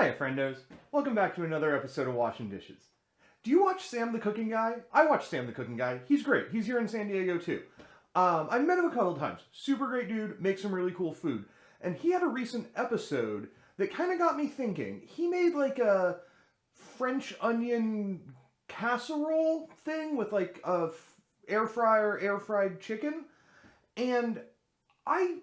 Hiya, friendos. Welcome back to another episode of Washing Dishes. Do you watch Sam the Cooking Guy? I watch Sam the Cooking Guy. He's great. He's here in San Diego too. I've met him a couple of times. Super great dude, makes some really cool food. And he had a recent episode that kind of got me thinking. He made like a French onion casserole thing with like a air fried chicken. And I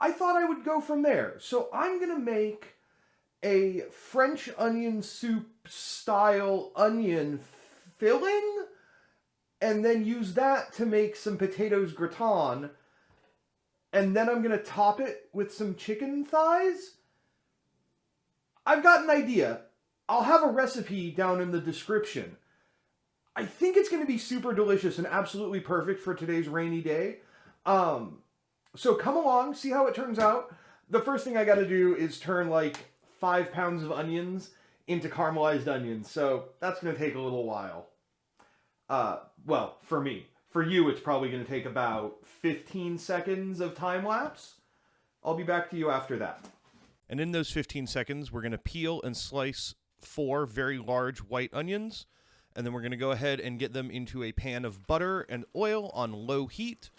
thought I would go from there. So I'm going to make a French onion soup style onion filling and then use that to make some potatoes gratin. And then I'm going to top it with some chicken thighs. I've got an idea. I'll have a recipe down in the description. I think it's going to be super delicious and absolutely perfect for today's rainy day. So come along, see how it turns out. The first thing I got to do is turn like 5 pounds of onions into caramelized onions. So that's going to take a little while. Well, for me. For you, it's probably going to take about 15 seconds of time lapse. I'll be back to you after that. And in those 15 seconds, we're going to peel and slice 4 very large white onions. And then we're going to go ahead and get them into a pan of butter and oil on low heat.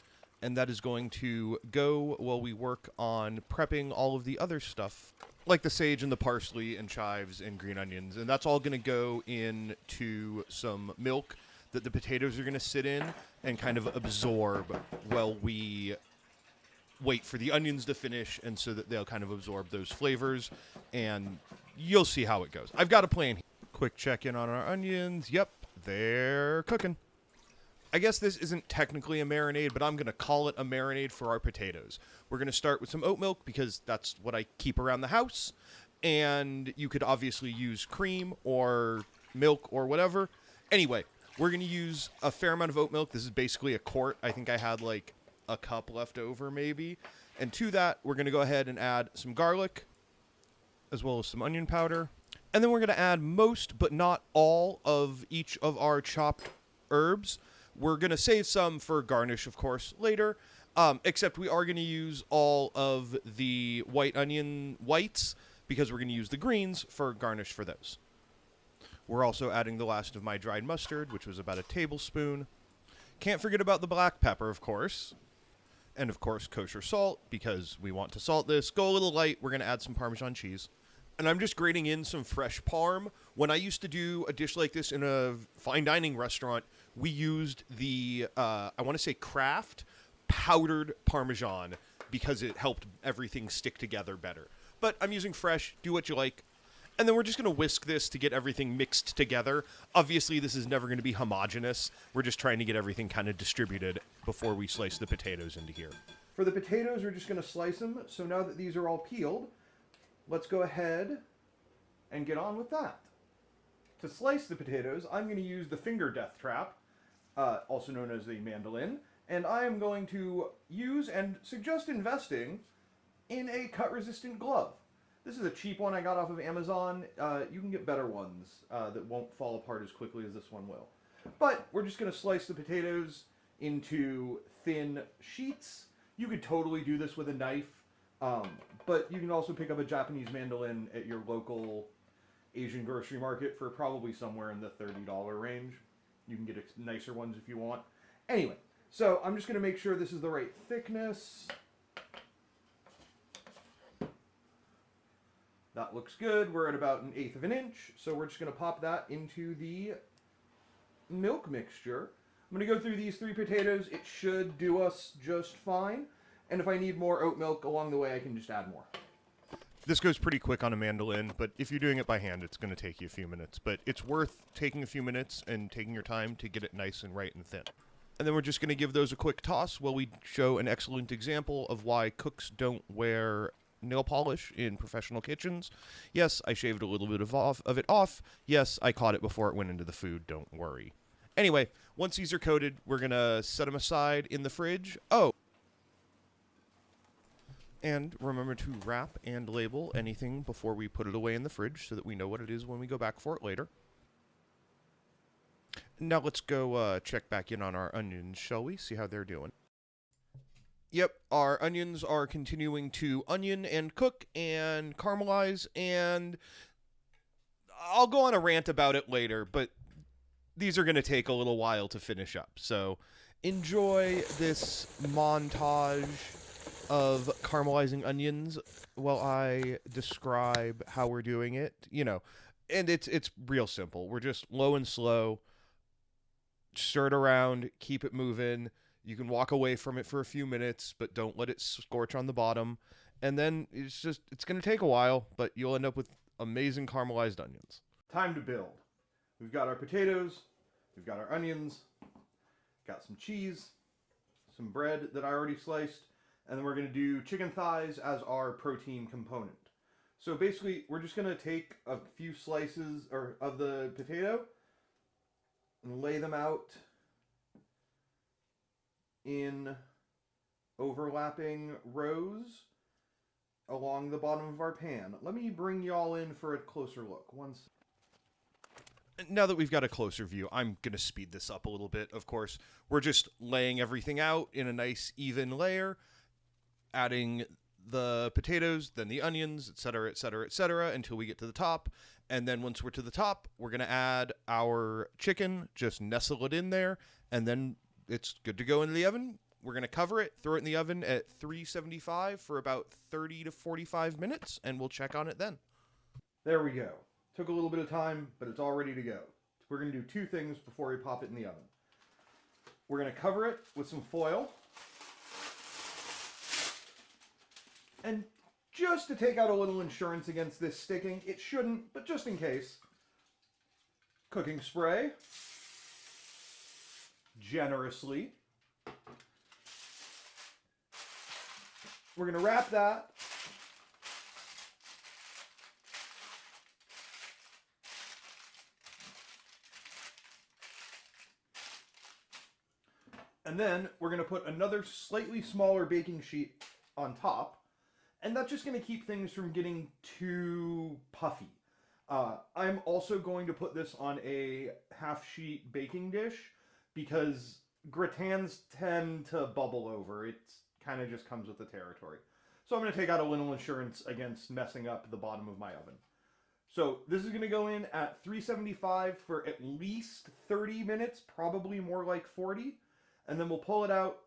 And that is going to go while we work on prepping all of the other stuff, like the sage and the parsley and chives and green onions. And that's all going to go into some milk that the potatoes are going to sit in and kind of absorb while we wait for the onions to finish, and so that they'll kind of absorb those flavors, and you'll see how it goes. I've got a plan here. Quick check-in on our onions. Yep, they're cooking. I guess this isn't technically a marinade, but I'm going to call it a marinade for our potatoes. We're going to start with some oat milk because that's what I keep around the house, and you could obviously use cream or milk or whatever. Anyway, we're going to use a fair amount of oat milk. This is basically a quart. I think I had like a cup left over maybe. And to that, we're going to go ahead and add some garlic as well as some onion powder. And then we're going to add most but not all of each of our chopped herbs. We're going to save some for garnish, of course, later. Except we are going to use all of the white onion whites because we're going to use the greens for garnish for those. We're also adding the last of my dried mustard, which was about a tablespoon. Can't forget about the black pepper, of course. And, of course, kosher salt, because we want to salt this. Go a little light. We're going to add some Parmesan cheese. And I'm just grating in some fresh parm. When I used to do a dish like this in a fine dining restaurant, we used the, I want to say Kraft powdered Parmesan because it helped everything stick together better. But I'm using fresh. Do what you like. And then we're just going to whisk this to get everything mixed together. Obviously, this is never going to be homogeneous. We're just trying to get everything kind of distributed before we slice the potatoes into here. For the potatoes, we're just going to slice them. So now that these are all peeled, let's go ahead and get on with that. To slice the potatoes, I'm going to use the finger death trap, also known as the mandolin. And I am going to use and suggest investing in a cut-resistant glove. This is a cheap one I got off of Amazon. You can get better ones that won't fall apart as quickly as this one will. But we're just going to slice the potatoes into thin sheets. You could totally do this with a knife, but you can also pick up a Japanese mandolin at your local Asian grocery market for probably somewhere in the $30 range. You can get nicer ones if you want. Anyway, so I'm just going to make sure this is the right thickness. That looks good. We're at about 1/8 of an inch. So we're just going to pop that into the milk mixture. I'm going to go through these 3 potatoes. It should do us just fine. And if I need more oat milk along the way, I can just add more. This goes pretty quick on a mandolin, but if you're doing it by hand, it's going to take you a few minutes. But it's worth taking a few minutes and taking your time to get it nice and right and thin. And then we're just going to give those a quick toss while we show an excellent example of why cooks don't wear nail polish in professional kitchens. Yes, I shaved a little bit of it off. Yes, I caught it before it went into the food. Don't worry. Anyway, once these are coated, we're going to set them aside in the fridge. Oh, and remember to wrap and label anything before we put it away in the fridge so that we know what it is when we go back for it later. Now let's go check back in on our onions, shall we? See how they're doing. Yep, our onions are continuing to onion and cook and caramelize, and I'll go on a rant about it later, but these are going to take a little while to finish up. So enjoy this montage of caramelizing onions while I describe how we're doing it. And it's real simple. We're just low and slow. Stir it around, keep it moving. You can walk away from it for a few minutes, but don't let it scorch on the bottom. And then it's going to take a while, but you'll end up with amazing caramelized onions. Time to build. We've got our potatoes, we've got our onions, got some cheese, some bread that I already sliced, and then we're going to do chicken thighs as our protein component. So basically, we're just going to take a few slices of the potato and lay them out in overlapping rows along the bottom of our pan. Let me bring y'all in for a closer look. Now that we've got a closer view, I'm going to speed this up a little bit, of course. We're just laying everything out in a nice even layer, adding the potatoes, then the onions, etc., etc., etc., until we get to the top. And then once we're to the top, we're going to add our chicken, just nestle it in there, and then it's good to go into the oven. We're going to cover it, throw it in the oven at 375 for about 30 to 45 minutes, and we'll check on it then. There we go. Took a little bit of time, but it's all ready to go. We're going to do two things before we pop it in the oven. We're going to cover it with some foil. And just to take out a little insurance against this sticking, it shouldn't, but just in case, cooking spray, generously. We're going to wrap that. And then we're going to put another slightly smaller baking sheet on top. And that's just going to keep things from getting too puffy. I'm also going to put this on a half-sheet baking dish because gratins tend to bubble over. It kind of just comes with the territory. So I'm going to take out a little insurance against messing up the bottom of my oven. So this is going to go in at 375 for at least 30 minutes, probably more like 40. And then we'll pull it out,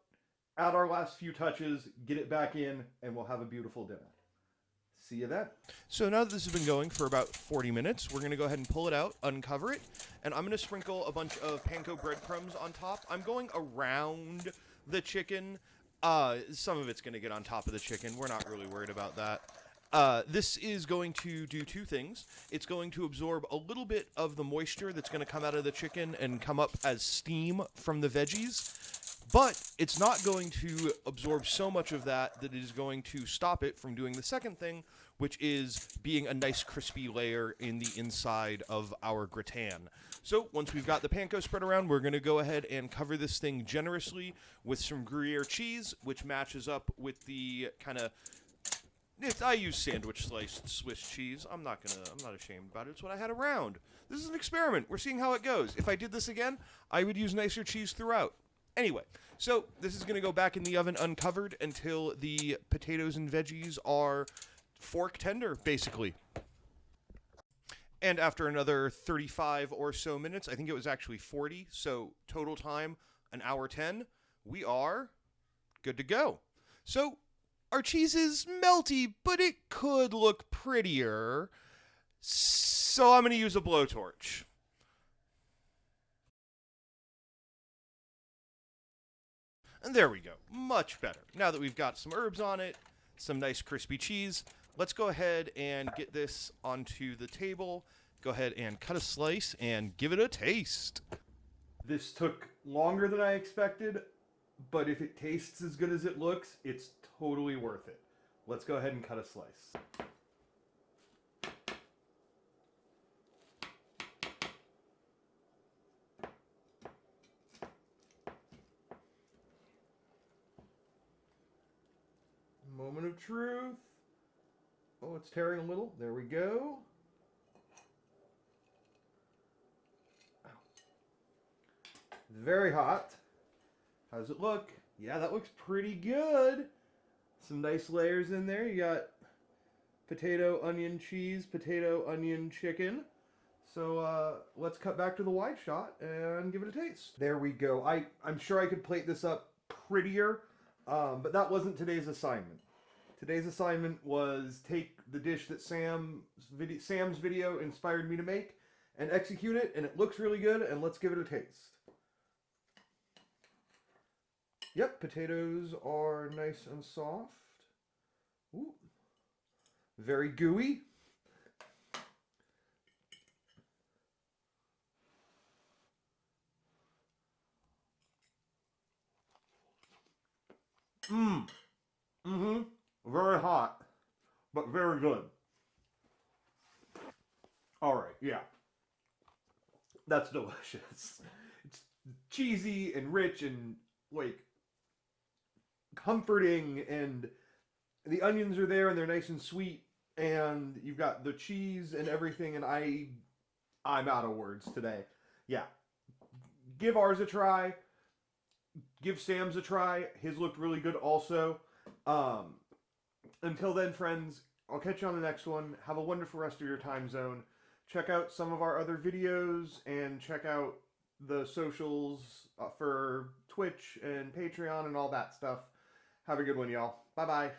add our last few touches, get it back in, and we'll have a beautiful dinner. See you then. So now that this has been going for about 40 minutes, we're going to go ahead and pull it out, uncover it, and I'm going to sprinkle a bunch of panko breadcrumbs on top. I'm going around the chicken. Some of it's going to get on top of the chicken. We're not really worried about that. This is going to do two things. It's going to absorb a little bit of the moisture that's going to come out of the chicken and come up as steam from the veggies. But it's not going to absorb so much of that that it is going to stop it from doing the second thing, which is being a nice crispy layer in the inside of our gratin. So once we've got the panko spread around, we're going to go ahead and cover this thing generously with some Gruyere cheese, which matches up with the kind of... I use sandwich sliced Swiss cheese. I'm not ashamed about it. It's what I had around. This is an experiment. We're seeing how it goes. If I did this again, I would use nicer cheese throughout. Anyway, so this is going to go back in the oven uncovered until the potatoes and veggies are fork tender, basically. And after another 35 or so minutes, I think it was actually 40, so total time, an hour 10, we are good to go. So our cheese is melty, but it could look prettier. So I'm going to use a blowtorch. And there we go. Much better. Now that we've got some herbs on it, some nice crispy cheese, let's go ahead and get this onto the table. Go ahead and cut a slice and give it a taste. This took longer than I expected, but if it tastes as good as it looks, it's totally worth it. Let's go ahead and cut a slice. Moment of truth. Oh, it's tearing a little. There we go. Ow. Very hot. How does it look? Yeah, that looks pretty good. Some nice layers in there. You got potato, onion, cheese, potato, onion, chicken. So let's cut back to the wide shot and give it a taste. There we go. I'm sure I could plate this up prettier, but that wasn't today's assignment. Today's assignment was take the dish that Sam's video inspired me to make and execute it, and it looks really good, and let's give it a taste. Yep, potatoes are nice and soft. Ooh. Very gooey. Very hot, but very good. All right, yeah. That's delicious. It's cheesy and rich and like comforting, and the onions are there and they're nice and sweet, and you've got the cheese and everything, and I'm out of words today. Yeah. Give ours a try. Give Sam's a try. His looked really good also. Until then, friends, I'll catch you on the next one. Have a wonderful rest of your time zone. Check out some of our other videos and check out the socials for Twitch and Patreon and all that stuff. Have a good one, y'all. Bye-bye.